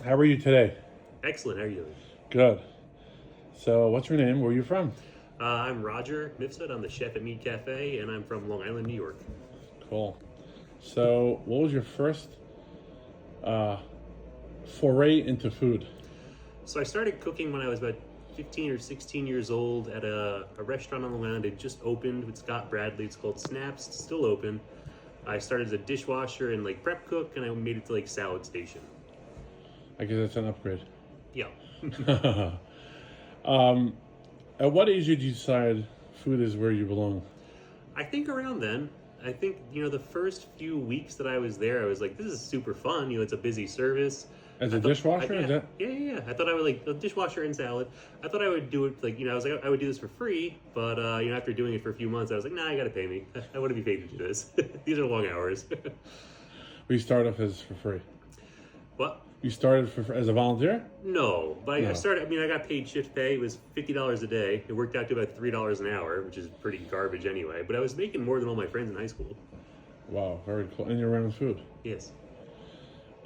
How are you today? Excellent. How are you doing? Good. So, what's your name? Where are you from? I'm Roger Mifsud. I'm the chef at Meat Cafe, and I'm from Long Island, New York. Cool. So, what was your first uh, foray into food? So I started cooking when I was about 15 or 16 years old at a restaurant on Long Island. It just opened with Scott Bradley. It's called Snaps. It's still open. I started as a dishwasher and like prep cook, and I made it to like salad station. I guess that's an upgrade. Yeah. um, at what age did you decide food is where you belong? I think around then, I think, the first few weeks that I was there, I was like, this is super fun. It's a busy service. As I a thought, dishwasher? Is that? yeah. I thought I would like a dishwasher and salad. I thought I would do it like, I was like, I would do this for free. But, after doing it for a few months, I was like, nah, you got to pay me. I want to be paid to do this. These are long hours. We started off as for free. What? You started as a volunteer? No, but I No. started. I mean, I got paid shift pay. It was $50 a day. It worked out to about $3 an hour, which is pretty garbage anyway. But I was making more than all my friends in high school. Wow, very cool. And you're around food. Yes.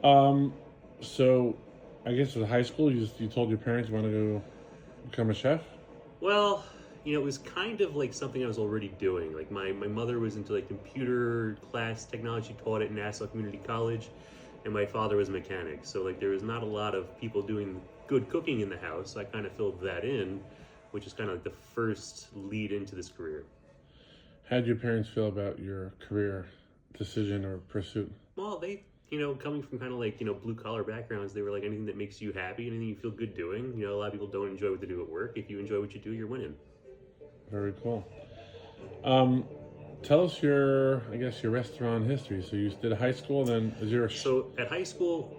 Um, so, I guess in high school, you told your parents you want to go become a chef? Well, it was kind of like something I was already doing. Like my mother was into like computer class technology taught at Nassau Community College, and my father was a mechanic. So like there was not a lot of people doing good cooking in the house. So I kind of filled that in, which is kind of like the first lead into this career. How did your parents feel about your career decision or pursuit? Well, they, coming from kind of like, blue collar backgrounds, they were like anything that makes you happy, anything you feel good doing. A lot of people don't enjoy what they do at work. If you enjoy what you do, you're winning. Very cool. Um, Tell us your restaurant history. So you did high school, then is your So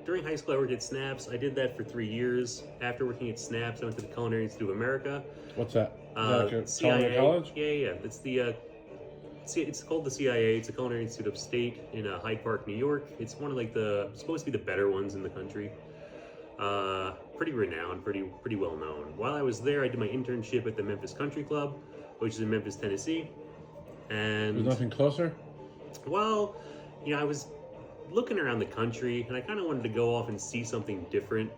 during high school, I worked at Snaps. I did that for 3 years. After working at Snaps, I went to the Culinary Institute of America. what's that? Is that like a CIA. culinary college? Yeah. It's called the CIA. It's a Culinary Institute of State in Hyde Park, New York. It's one of like supposed to be the better ones in the country. Pretty renowned, pretty well known. While I was there, I did my internship at the Memphis Country Club, which is in Memphis, Tennessee. There's And nothing closer. well, I was looking around the country, and I kind of wanted to go off and see something different.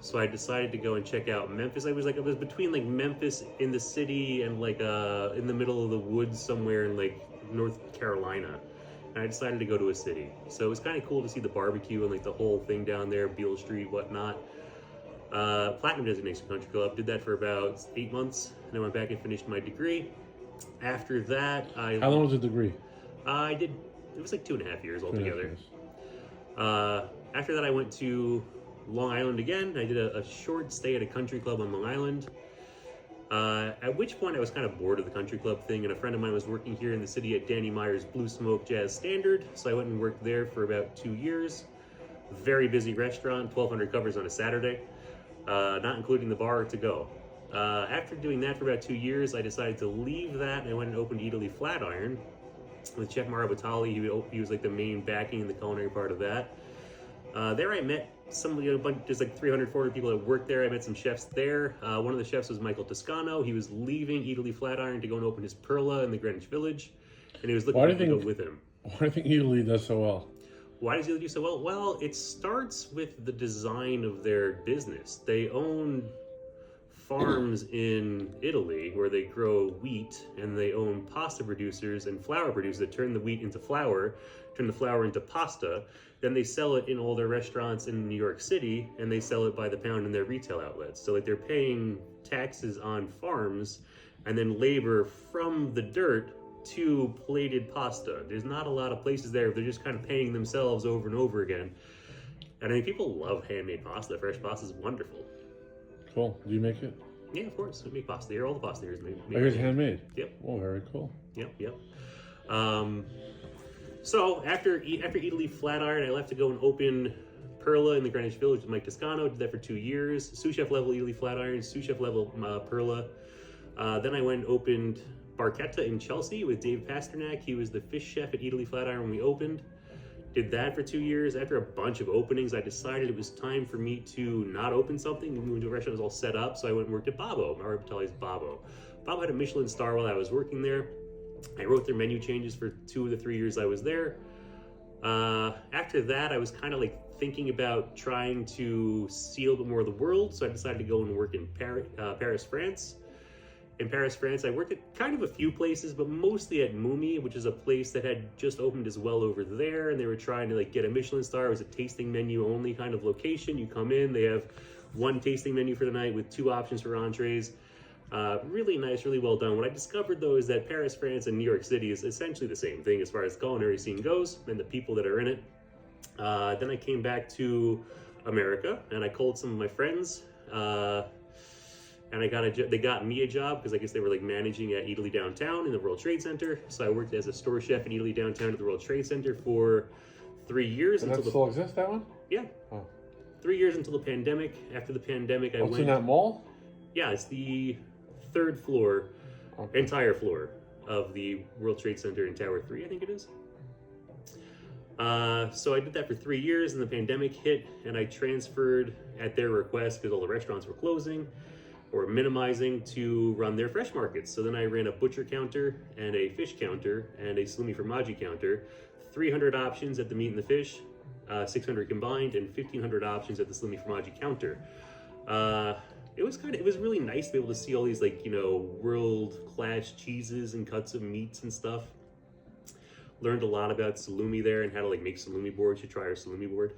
So I decided to go and check out Memphis. I was between like Memphis in the city and like in the middle of the woods somewhere in like North Carolina. And I decided to go to a city. So it was kind of cool to see the barbecue and like the whole thing down there, Beale Street, whatnot. Platinum Designation Country Club. Did that for about 8 months, and I went back and finished my degree. After that, How long was the degree? I did. It was like 2.5 years 2.5 altogether. years. After that, I went to Long Island again. I did a short stay at a country club on Long Island. At which point, I was kind of bored of the country club thing, and a friend of mine was working here in the city at Danny Meyer's Blue Smoke Jazz Standard, so I went and worked there for about 2 years. Very busy restaurant, 1,200 covers on a Saturday, not including the bar to go. After doing that for about 2 years, I decided to leave that, and I went and opened Italy Flatiron with Chef Mauro Batali. He was like the main backing in the culinary part of that. There I met there's like 300, 400 people that worked there. I met some chefs there. One of the chefs was Michael Toscano. He was leaving Italy Flatiron to go and open his Perla in the Greenwich Village, and he was looking Why for do me you to think? go with him. Why do you think Italy does so well? Why does Italy do so well? Well, it starts with the design of their business. They own farms in Italy where they grow wheat, and they own pasta producers and flour producers that turn the wheat into flour, turn the flour into pasta. Then they sell it in all their restaurants in New York City, and they sell it by the pound in their retail outlets. So like they're paying taxes on farms and then labor from the dirt to plated pasta. There's not a lot of places there. They're just kind of paying themselves over and over again. And I mean, people love handmade pasta. Fresh pasta is wonderful. Cool. Do you make it? Yeah, of course. We make pasta here. All the pasta here is made. Oh, here's handmade. Yep. Oh, very cool. Yep. So after Italy Flatiron, I left to go and open Perla in the Greenwich Village with Mike Toscano. Did that for 2 years. Sous chef level Italy Flatiron, sous chef level Perla. Then I went and opened Barchetta in Chelsea with Dave Pasternak. He was the fish chef at Italy Flatiron when we opened. Did that for 2 years. After a bunch of openings, I decided it was time for me to not open something and move into a restaurant that was all set up. So I went and worked at Babbo, Mauro Batali's Babbo. Babbo had a Michelin star while I was working there. I wrote their menu changes for 2 of the 3 years I was there. After that, I was kind of like thinking about trying to see a little bit more of the world, so I decided to go and work in Paris, France. In Paris, France, I worked at kind of a few places, but mostly at Mumi, which is a place that had just opened as well over there, and they were trying to like get a Michelin star. It was a tasting menu only kind of location. You come in, they have one tasting menu for the night with 2 options for entrees. Really nice, really well done. What I discovered though is that Paris, France, and New York City is essentially the same thing as far as the culinary scene goes and the people that are in it. Then I came back to America and I called some of my friends. And they got me a job because I guess they were like managing at Eataly Downtown in the World Trade Center. So I worked as a store chef in Eataly Downtown at the World Trade Center for 3 years. Does that still exist, that one? Yeah. Oh. 3 years until the pandemic. After the pandemic, I went... in that mall? Yeah, it's the 3rd floor, Okay. entire floor of the World Trade Center in Tower 3, I think it is. So I did that for 3 years and the pandemic hit and I transferred at their request because all the restaurants were closing or minimizing to run their fresh markets. So then I ran a butcher counter and a fish counter and a salumi formaggi counter, 300 options at the meat and the fish, 600 combined, and 1,500 options at the salumi formaggi counter. It was really nice to be able to see all these like, you know, world-class cheeses and cuts of meats and stuff. Learned a lot about salumi there and how to like make salumi boards. You try our salumi board.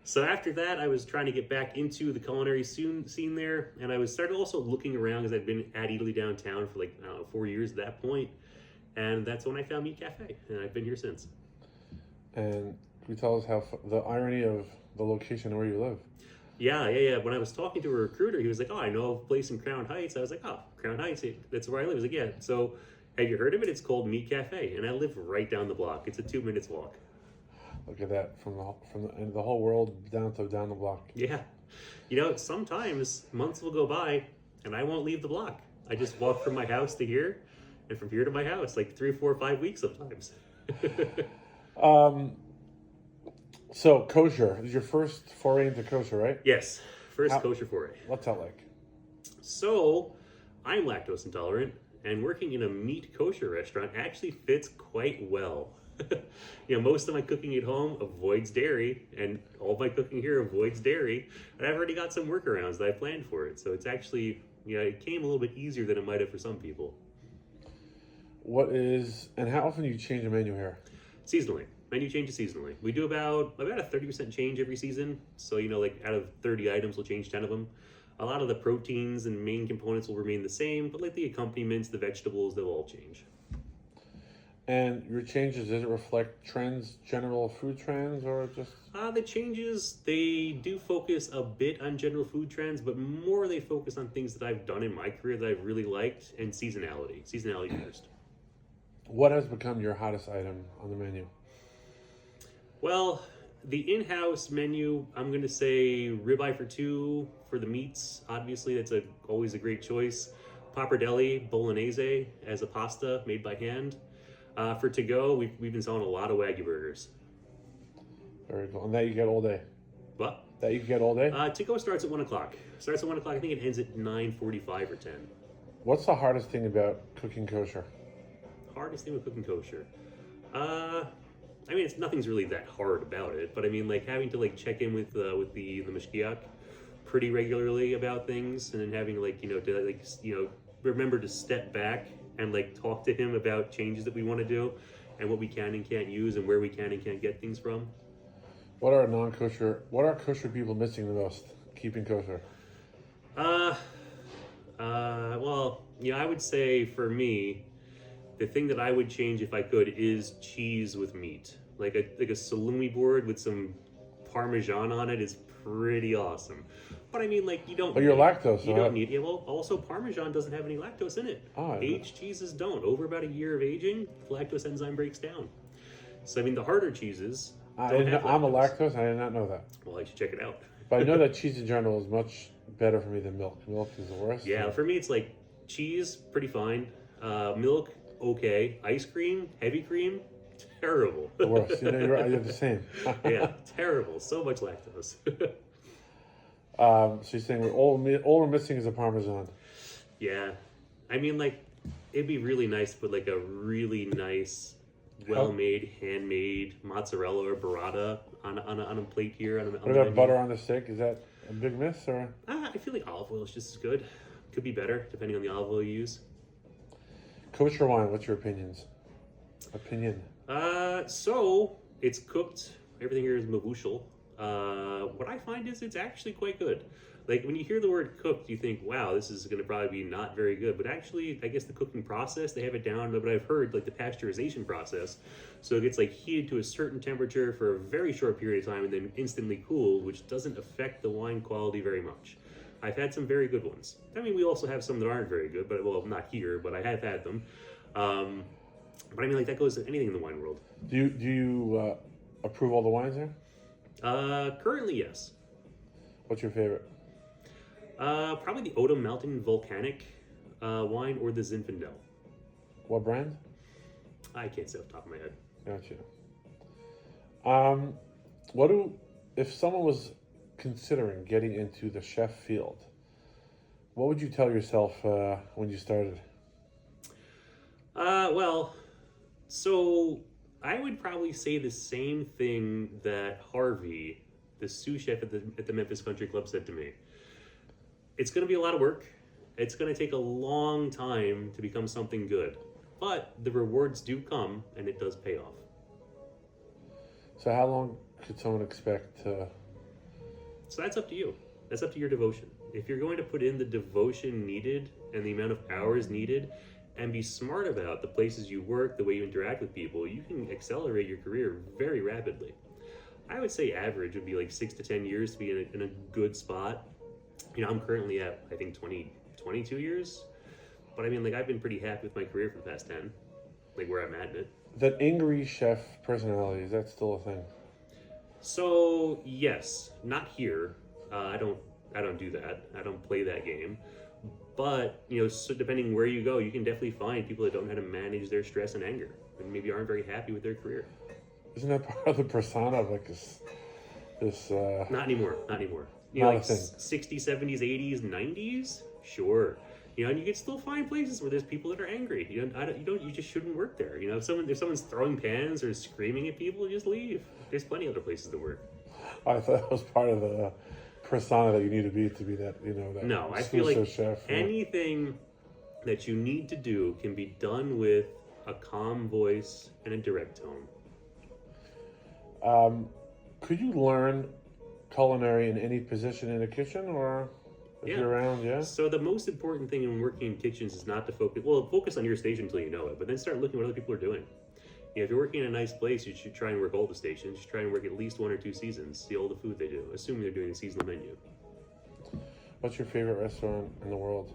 So after that, I was trying to get back into the culinary scene there, and I was started also looking around because I'd been at Eataly Downtown for like, I don't know, 4 years at that point, and that's when I found Meat Cafe, and I've been here since. And can you tell us how the irony of the location where you live? Yeah. When I was talking to a recruiter, he was like, "Oh, I know a place in Crown Heights." I was like, "Oh, Crown Heights, that's where I live." He was like, "Yeah." So, have you heard of it? It's called Meat Cafe, and I live right down the block. It's a 2 minutes walk. Look at that, from the end of the whole world down the block. Yeah. You know, sometimes months will go by and I won't leave the block. I just walk from my house to here and from here to my house, like 3, 4, 5 weeks sometimes. So kosher is your first foray into kosher, right? Yes. First kosher foray. What's that like? So, I'm lactose intolerant and working in a meat kosher restaurant actually fits quite well. You know, most of my cooking at home avoids dairy, and all my cooking here avoids dairy. And I've already got some workarounds that I planned for it. So it's actually, you know, it came a little bit easier than it might have for some people. And how often do you change a menu here? Seasonally. Menu changes seasonally. We do about a 30% change every season. So, you know, like out of 30 items, we'll change 10 of them. A lot of the proteins and main components will remain the same, but like the accompaniments, the vegetables, they'll all change. And your changes, does it reflect trends, general food trends, or just... The changes, they do focus a bit on general food trends, but more they focus on things that I've done in my career that I've really liked, and seasonality. Seasonality first. What has become your hottest item on the menu? Well, the in-house menu, I'm going to say ribeye for 2 for the meats. Obviously, that's always a great choice. Pappardelle bolognese as a pasta made by hand. For to-go, we've been selling a lot of Wagyu burgers. Very cool. And that you get all day? What? That you get all day? To-go starts at 1 o'clock. Starts at 1 o'clock. I think it ends at 9:45 or 10. What's the hardest thing about cooking kosher? Hardest thing with cooking kosher? I mean, nothing's really that hard about it, but I mean, like having to like check in with the mashgiach pretty regularly about things, and then having to like, you know, to like, you know, remember to step back and like talk to him about changes that we want to do and what we can and can't use and where we can and can't get things from. What are kosher people missing the most keeping kosher? Well, you know, I would say for me, the thing that I would change if I could is cheese with meat. Like a salumi board with some Parmesan on it is pretty awesome. But I mean, like, you don't... But you're lactose, You don't need... Yeah, well, also, Parmesan doesn't have any lactose in it. Oh, Aged cheeses don't. Over about a year of aging, the lactose enzyme breaks down. So, I mean, the harder cheeses don't have lactose. I'm a lactose, and I did not know that. Well, I should check it out. But I know that cheese in general is much better for me than milk. Milk is the worst. Yeah, so. for me, it's like cheese, pretty fine. Milk, okay. Ice cream, heavy cream, terrible. The worst. You know, you're the same. Yeah, terrible. So much lactose. So you're saying all we're missing is a Parmesan. Yeah. I mean, like, it'd be really nice to put, like, a really nice well-made, handmade mozzarella or burrata on a plate here. On What the about menu. butter on the steak? Is that a big miss or? I feel like olive oil is just as good. Could be better depending on the olive oil you use. Kosher wine, what's your opinion? So it's cooked. Everything here is mavushal. What I find is it's actually quite good. Like when you hear the word cooked, you think, wow, this is going to probably be not very good. But actually, I guess the cooking process, they have it down. But I've heard like the pasteurization process. So it gets like heated to a certain temperature for a very short period of time and then instantly cooled, which doesn't affect the wine quality very much. I've had some very good ones. I mean, we also have some that aren't very good, but well, not here, but I have had them. But I mean, like that goes to anything in the wine world. Do you approve all the wines there? Currently, yes. What's your favorite? Probably the Odom Mountain Volcanic wine or the Zinfandel. What brand? I can't say off the top of my head. Gotcha. If someone was considering getting into the chef field, what would you tell yourself when you started? Well, so I would probably say the same thing that Harvey, the sous chef at the Memphis Country Club, said to me. It's going to be a lot of work. It's going to take a long time to become something good, but the rewards do come, and it does pay off. So how long could someone expect to... So that's up to you. That's up to your devotion. If you're going to put in the devotion needed and the amount of hours needed and be smart about the places you work, the way you interact with people, you can accelerate your career very rapidly. I would say average would be like 6 to 10 years to be in a good spot. You know, I'm currently at, I think, 22 years. But I mean, like, I've been pretty happy with my career for the past 10. Like, where I'm at in it. That angry chef personality, is that still a thing? So, yes. Not here. I don't do that. I don't play that game. But, you know, so depending where you go, you can definitely find people that don't know how to manage their stress and anger. And maybe aren't very happy with their career. Isn't that part of the persona of like this Not anymore. You Not know, a like thing. 60s, 70s, 80s, 90s? Sure. You know, and you can still find places where there's people that are angry. You just shouldn't work there. You know, if someone's throwing pans or screaming at people, just leave. There's plenty of other places to work. I thought that was part of the persona that you need to be that, you know, that No, I feel like sous chef. anything that you need to do can be done with a calm voice and a direct tone. Could you learn culinary in any position in the kitchen, or if Yeah. you're around, yeah? So the most important thing in working in kitchens is not to focus on your station until you know it, but then start looking at what other people are doing. You know, if you're working in a nice place, you should try and work all the stations. You should try and work at least 1 or 2 seasons, see all the food they do, assuming they're doing a seasonal menu. What's your favorite restaurant in the world?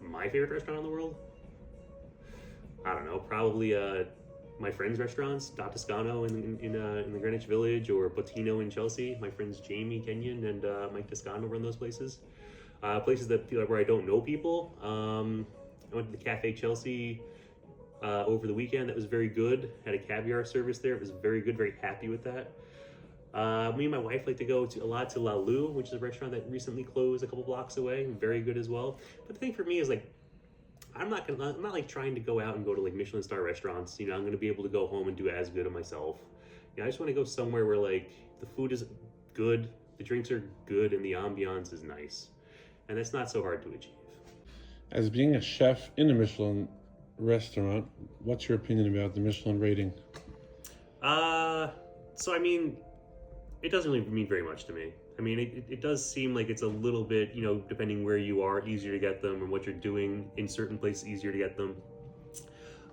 My favorite restaurant in the world? I don't know, probably my friends' restaurants, Da Toscano in the Greenwich Village, or Bottino in Chelsea. My friends Jamie Kenyon and Mike Toscano run those places. Places where I don't know people. I went to the Cafe Chelsea over the weekend. That was very good. Had a caviar service there. It was very good. Very happy with that. Me and my wife like to go a lot to La Lou, which is a restaurant that recently closed a couple blocks away. Very good as well. But the thing for me is like, I'm not like trying to go out and go to like Michelin star restaurants. You know, I'm gonna be able to go home and do as good of myself. You know, I just want to go somewhere where like the food is good, the drinks are good, and the ambiance is nice. And that's not so hard to achieve. As being a chef in a Michelin restaurant, what's your opinion about the Michelin rating? So I mean, it doesn't really mean very much to me. I mean, it does seem like it's a little bit, you know, depending where you are, easier to get them, and what you're doing in certain places, easier to get them.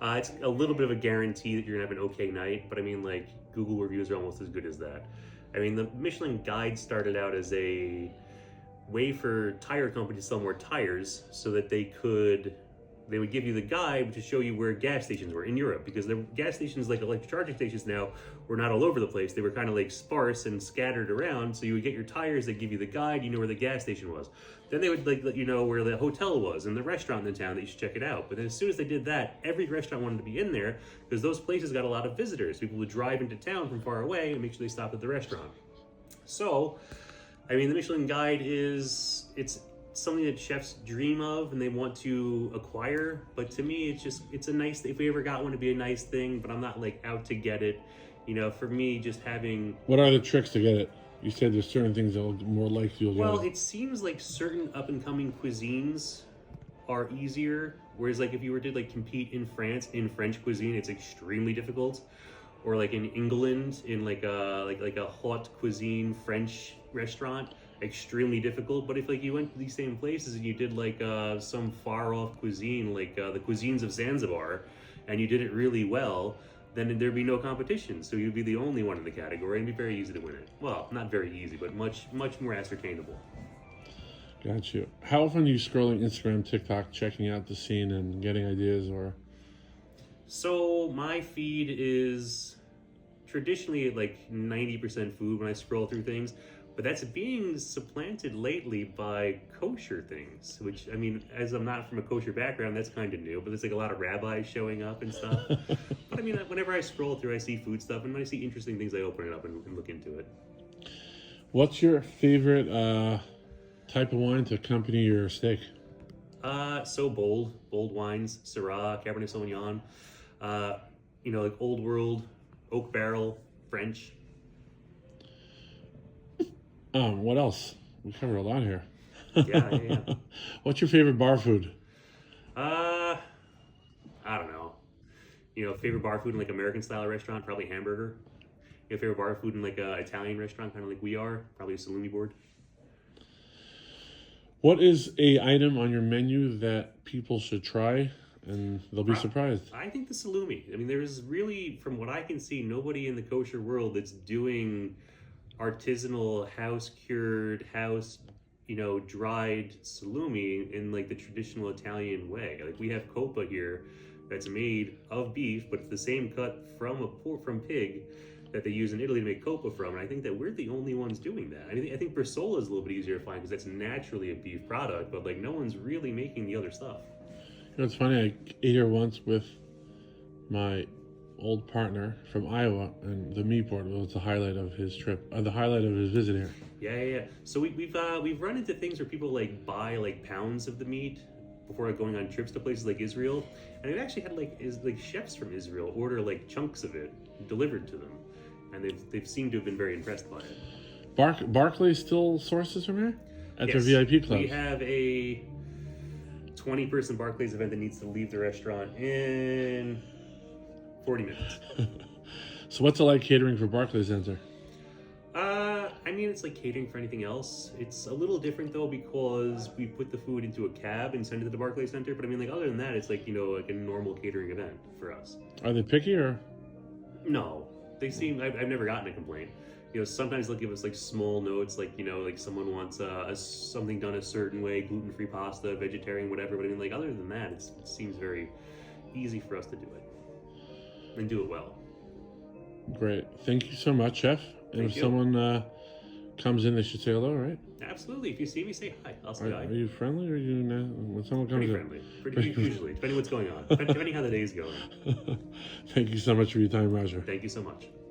It's a little bit of a guarantee that you're gonna have an okay night, but I mean, like, Google reviews are almost as good as that. I mean, the Michelin Guide started out as a way for tire companies to sell more tires so that they would give you the guide to show you where gas stations were in Europe, because the gas stations, like electric charging stations now, were not all over the place. They were kind of like sparse and scattered around. So you would get your tires, they give you the guide, you know where the gas station was. Then they would like let you know where the hotel was and the restaurant in the town that you should check it out. But then as soon as they did that, every restaurant wanted to be in there because those places got a lot of visitors. People would drive into town from far away and make sure they stopped at the restaurant. So, I mean, the Michelin Guide it's something that chefs dream of and they want to acquire. But to me, it's a nice. If we ever got one, it'd be a nice thing. But I'm not like out to get it. For me, just having. What are the tricks to get it? You said there's certain things that will more likely you'll get. Well, it seems like certain up and coming cuisines are easier. Whereas like if you were to like compete in France in French cuisine, it's extremely difficult. Or like in England in like a haute cuisine French restaurant, extremely difficult. But if like you went to these same places and you did like some far off cuisine like the cuisines of Zanzibar, and you did it really well, then there'd be no competition. So you'd be the only one in the category and it'd be very easy to win it. Well, not very easy, but much more ascertainable. Got you. How often are you scrolling Instagram, TikTok, checking out the scene and getting ideas or? So my feed is traditionally like 90% food when I scroll through things, but that's being supplanted lately by kosher things, which, I mean, as I'm not from a kosher background, that's kind of new, but there's like a lot of rabbis showing up and stuff. But I mean, whenever I scroll through, I see food stuff, and when I see interesting things, I open it up and look into it. What's your favorite type of wine to accompany your steak? So bold wines, Syrah, Cabernet Sauvignon, like Old World, Oak Barrel, French. What else? We covered a lot here. Yeah. What's your favorite bar food? I don't know. Favorite bar food in like American style restaurant, probably hamburger. Favorite bar food in like a Italian restaurant, kind of like we are, probably a salumi board. What is a item on your menu that people should try and they'll be surprised? I think the salumi. I mean, there's really, from what I can see, nobody in the kosher world that's doing artisanal, house cured, dried salumi in like the traditional Italian way. Like we have coppa here that's made of beef, but it's the same cut from pig that they use in Italy to make coppa from, and I think that we're the only ones doing that. I think bresaola is a little bit easier to find because that's naturally a beef product, but like no one's really making the other stuff. It's funny, I ate here once with my old partner from Iowa, and the meat board was the highlight of his trip, the highlight of his visit here. Yeah. So we've run into things where people like buy like pounds of the meat before going on trips to places like Israel, and they've actually had like chefs from Israel order like chunks of it delivered to them, and they've seemed to have been very impressed by it. Barclays still sources from here at Yes, their VIP club. We have a 20-person Barclays event that needs to leave the restaurant in 40 minutes. So what's it like catering for Barclays Center? I mean, it's like catering for anything else. It's a little different though because we put the food into a cab and send it to the Barclays Center. But I mean, like other than that, it's like like a normal catering event for us. Are they picky or? No, they seem. I've never gotten a complaint. Sometimes they'll give us like small notes, like like someone wants something done a certain way, gluten-free pasta, vegetarian, whatever. But I mean, like other than that, it seems very easy for us to do it and do it well. Great, thank you so much, Chef. And Thank if you. someone comes in, they should say hello, right? Absolutely. If you see me, say hi. I'll say hi. Are you friendly, or are you when someone comes Pretty in? friendly. Pretty usually, depending what's going on, depending how the day's going. Thank you so much for your time, Roger. Thank you so much.